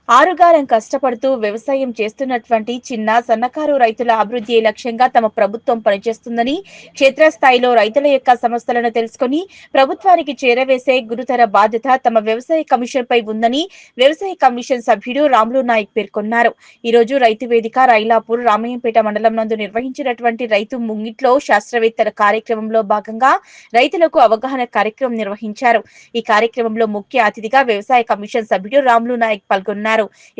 ఆరుగాలం కష్టపడుతూ వ్యవసాయం చేస్తున్నటువంటి చిన్న సన్నకారు రైతుల అభివృద్ధి లక్ష్యంగా తమ ప్రభుత్వం పనిచేస్తుందని, క్షేత్రస్థాయిలో రైతుల యొక్క సమస్యలను తెలుసుకుని ప్రభుత్వానికి చేరవేసే గురుతర బాధ్యత తమ వ్యవసాయ కమిషన్ పై ఉందని వ్యవసాయ కమిషన్ సభ్యుడు రాములు నాయక్ పేర్కొన్నారు. ఈ రోజు రైతు వేదిక రైలాపూర్ రామయ్యంపేట మండలం నందు నిర్వహించినటువంటి రైతు ముంగిట్లో శాస్త్రవేత్తల కార్యక్రమంలో భాగంగా రైతులకు అవగాహన కార్యక్రమం నిర్వహించారు. ఈ కార్యక్రమంలో ముఖ్య అతిథిగా వ్యవసాయ కమిషన్ సభ్యుడు రాములు నాయక్ పాల్గొన్నారు.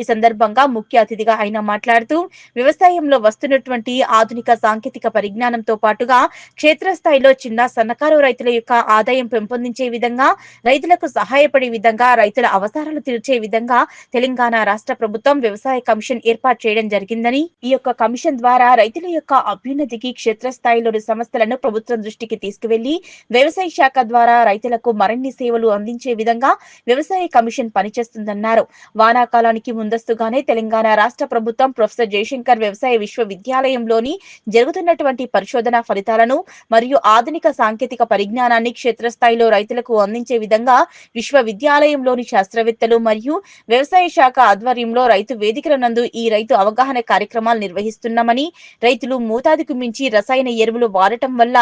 ఈ సందర్భంగా ముఖ్య అతిథిగా ఆయన మాట్లాడుతూ వ్యవసాయంలో వస్తున్నటువంటి ఆధునిక సాంకేతిక పరిజ్ఞానంతో పాటుగా క్షేత్రస్థాయిలో చిన్న సన్నకారు రైతుల యొక్క ఆదాయం పెంపొందించే విధంగా, రైతులకు సహాయపడే విధంగా, రైతుల అవసరాలు తీర్చే విధంగా తెలంగాణ రాష్ట్ర ప్రభుత్వం వ్యవసాయ కమిషన్ ఏర్పాటు చేయడం జరిగిందని, ఈ యొక్క కమిషన్ ద్వారా రైతుల యొక్క అభ్యున్నతికి క్షేత్రస్థాయిలోని సమస్యలను ప్రభుత్వం దృష్టికి తీసుకువెళ్లి వ్యవసాయ శాఖ ద్వారా రైతులకు మరిన్ని సేవలు అందించే విధంగా వ్యవసాయ కమిషన్ పనిచేస్తుందన్నారు. వానాకాలానికి ముందస్తుగానే తెలంగాణ రాష్ట్ర ప్రభుత్వం ప్రొఫెసర్ జయశంకర్ వ్యవసాయ విశ్వవిద్యాలయంలోని జరుగుతున్నటువంటి పరిశోధన ఫలితాలను మరియు ఆధునిక సాంకేతిక పరిజ్ఞానాన్ని క్షేత్రస్థాయిలో రైతులకు అందించే విధంగా విశ్వవిద్యాలయంలోని శాస్త్రవేత్తలు మరియు వ్యవసాయ శాఖ ఆధ్వర్యంలో రైతు వేదికల నందు ఈ రైతు అవగాహన కార్యక్రమాలు నిర్వహిస్తున్నామని, రైతులు మోతాదుకు మించి రసాయన ఎరువులు వాడటం వల్ల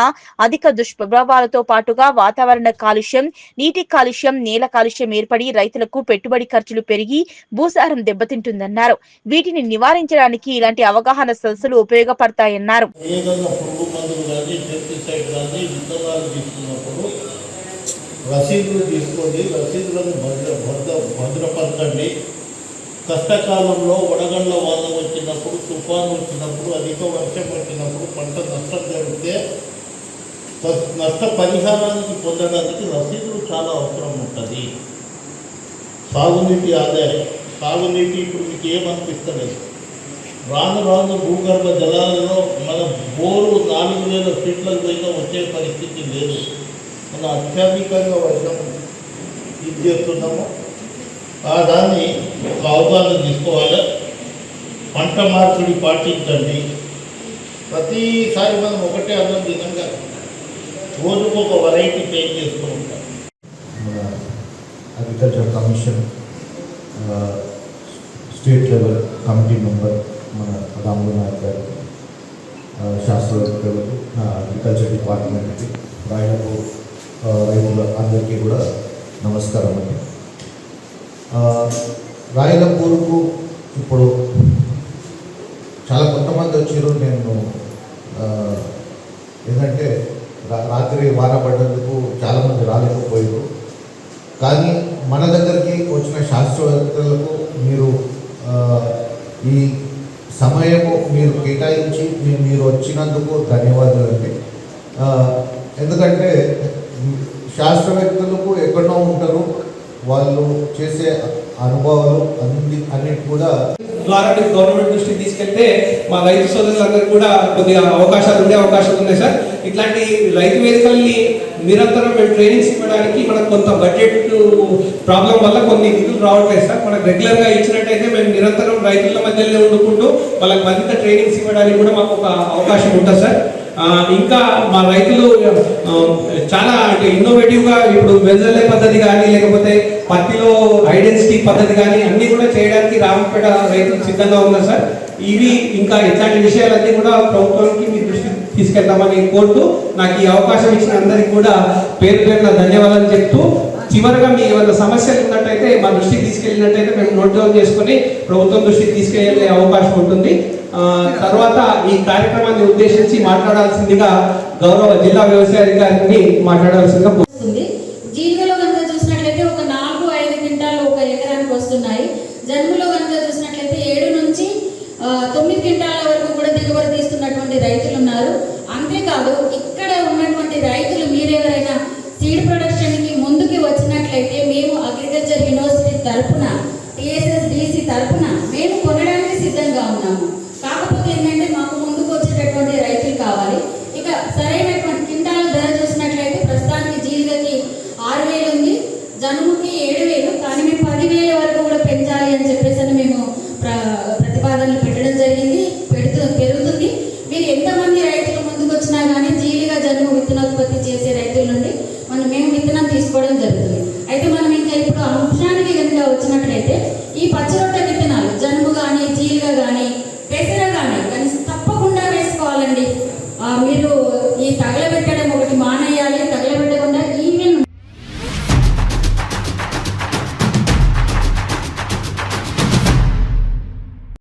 అధిక దుష్ప్రభావాలతో పాటుగా వాతావరణ కాలుష్యం, నీటి కాలుష్యం, నేల కాలుష్యం ఏర్పడి రైతులకు పెట్టుబడి ఖర్చులు పెరిగి భూసారం దెబ్బతింటుందన్నారు. వీటిని నివారించడానికి ఇలాంటి అవగాహన సదస్సులు ఉపయోగపడతాయన్నారు. రసీదులు తీసుకోండి, రసీదులను భద్రపరచండి. కష్టకాలంలో వడగండ్ల వాన వచ్చినప్పుడు, తుఫాను వచ్చినప్పుడు, అధిక వర్షం వచ్చినప్పుడు పంట నష్టం జరిగితే నష్ట పరిహారానికి పొందడానికి రసీదులు చాలా అవసరం ఉంటుంది. సాగునీటి ఆదాయం, సాగునీటి ఇప్పుడు మీకు ఏమనిపిస్తలేదు. రాను రాను భూగర్భ జలాలలో మన బోరు 4000 ఫీట్లకు పోయినా వచ్చే పరిస్థితి లేదు. మనం అత్యధికంగా వర్షం ఇది చేస్తున్నాము. దాన్ని ఒక అవగాహన తీసుకోవాలి. పంట మార్పిడి పాటించండి. ప్రతిసారి మనం ఒకటే అన్నం విధంగా రోజుకు ఒక వెరైటీ చేంజ్ చేస్తూ ఉంటాం. Agriculture commission state level committee member మన రాములు నాయక్ గారు, శాస్త్రవేత్తలకు, అగ్రికల్చర్ డిపార్ట్మెంట్కి, రైతులకు, రైతుల అందరికీ కూడా నమస్కారం అండి. రాయలపూర్కు ఇప్పుడు చాలా కొంతమంది వచ్చారు. నేను ఏంటంటే రాత్రి వాన పడ్డందుకు చాలామంది రాలేకపోయారు. కానీ మన దగ్గరికి వచ్చిన శాస్త్రవేత్తలకు మీరు ఈ సమయము మీరు కేటాయించి మీరు వచ్చినందుకు ధన్యవాదాలు అండి. ఎందుకంటే శాస్త్రవేత్తలకు ఎక్కడో ఉంటారు, వాళ్ళు చేసే అనుభవాలు అన్నిటి కూడా ద్వారా గవర్నమెంట్ దృష్టికి తీసుకెళ్తే మా రైతు సోదరులందరూ కూడా కొద్దిగా ఉండే అవకాశాలు ఉన్నాయి సార్. ఇట్లాంటి రైతు వేదికల్ని నిరంతరం మేము ట్రైనింగ్స్ ఇవ్వడానికి మనకు కొంత బడ్జెట్ ప్రాబ్లం వల్ల కొన్ని నిధులు రావట్లేదు సార్. మనకు రెగ్యులర్గా ఇచ్చినట్టయితే మేము నిరంతరం రైతుల మధ్యలో వండుకుంటూ వాళ్ళకి మరింత ట్రైనింగ్స్ ఇవ్వడానికి కూడా మాకు ఒక అవకాశం ఉంటుంది సార్. ఇంకా మా రైతులు చాలా అంటే ఇన్నోవేటివ్గా ఇప్పుడు వెల్జల్లే పద్ధతి కానీ, లేకపోతే పత్తిలో ఐడెన్సిటీ పద్ధతి కానీ అన్నీ కూడా చేయడానికి రామపేట రైతులు సిద్ధంగా ఉన్నారు సార్. ఇవి ఇంకా ఇట్లాంటి విషయాలన్నీ కూడా ప్రభుత్వానికి మీ దృష్టికి తీసుకెళ్తామని కోరుతూ, నాకు ఈ అవకాశం ఇచ్చిన అందరికీ కూడా పేరు పేరున ధన్యవాదాలు చెప్తూ, చివరిగా మీ ఏమైనా సమస్యలు ఉన్నట్టయితే మా దృష్టికి తీసుకెళ్ళినట్టయితే మేము నోట్ డౌన్ చేసుకుని ప్రభుత్వం దృష్టికి తీసుకెళ్లే అవకాశం ఉంటుంది. తర్వాత ఈ కార్యక్రమాన్ని ఉద్దేశించి మాట్లాడాల్సిందిగా గౌరవ జిల్లా వ్యవసాయ అధికారిని మాట్లాడాల్సిందిగా వస్తుంది. జీవిలో కనుక చూసినట్లయితే ఒక 4-5 క్వింటాలు ఒక ఎకరానికి వస్తున్నాయి. జన్ములో కనుక చూసినట్లయితే 7 నుంచి 9 క్వింటాల వరకు కూడా దిగుబడి తీస్తున్నటువంటి రైతులు ఉన్నారు. అంతేకాదు ఇక్కడ ఉన్నటువంటి రైతులు మీరెవరైనా సీడ్ ప్రొడక్షన్కి ముందుకు వచ్చినట్లయితే మేము అగ్రికల్చర్ యూనివర్సిటీ తరఫున, TSSDC తరఫున మేము కొనడానికి సిద్ధంగా ఉన్నాము. కాకపోతే ఏంటంటే మాకు ముందుకు వచ్చేటటువంటి రైతులు కావాలి. ఇక సరైనటువంటి క్వింటాల ధర చూసినట్లయితే ప్రస్తుతానికి జీవిగకి 6,000 ఉంది, జనుముకి 7,000, కానీ మేము 10,000 వరకు కూడా పెంచాలి అని చెప్పేసి మేము ప్రతిపాదనలు పెట్టడం జరిగింది. పెరుగుతుంది. మీరు ఎంతమంది రైతులు ముందుకు వచ్చినా కానీ జీలిగా జనుము విత్తనోత్పత్తి చేసే రైతుల నుండి మేము విత్తనం తీసుకోవడం జరుగుతుంది. అయితే మనం ఇంకా ఇప్పుడు అంశానికి కనుక వచ్చినట్లయితే ఈ పచ్చిరొట్ట మీరు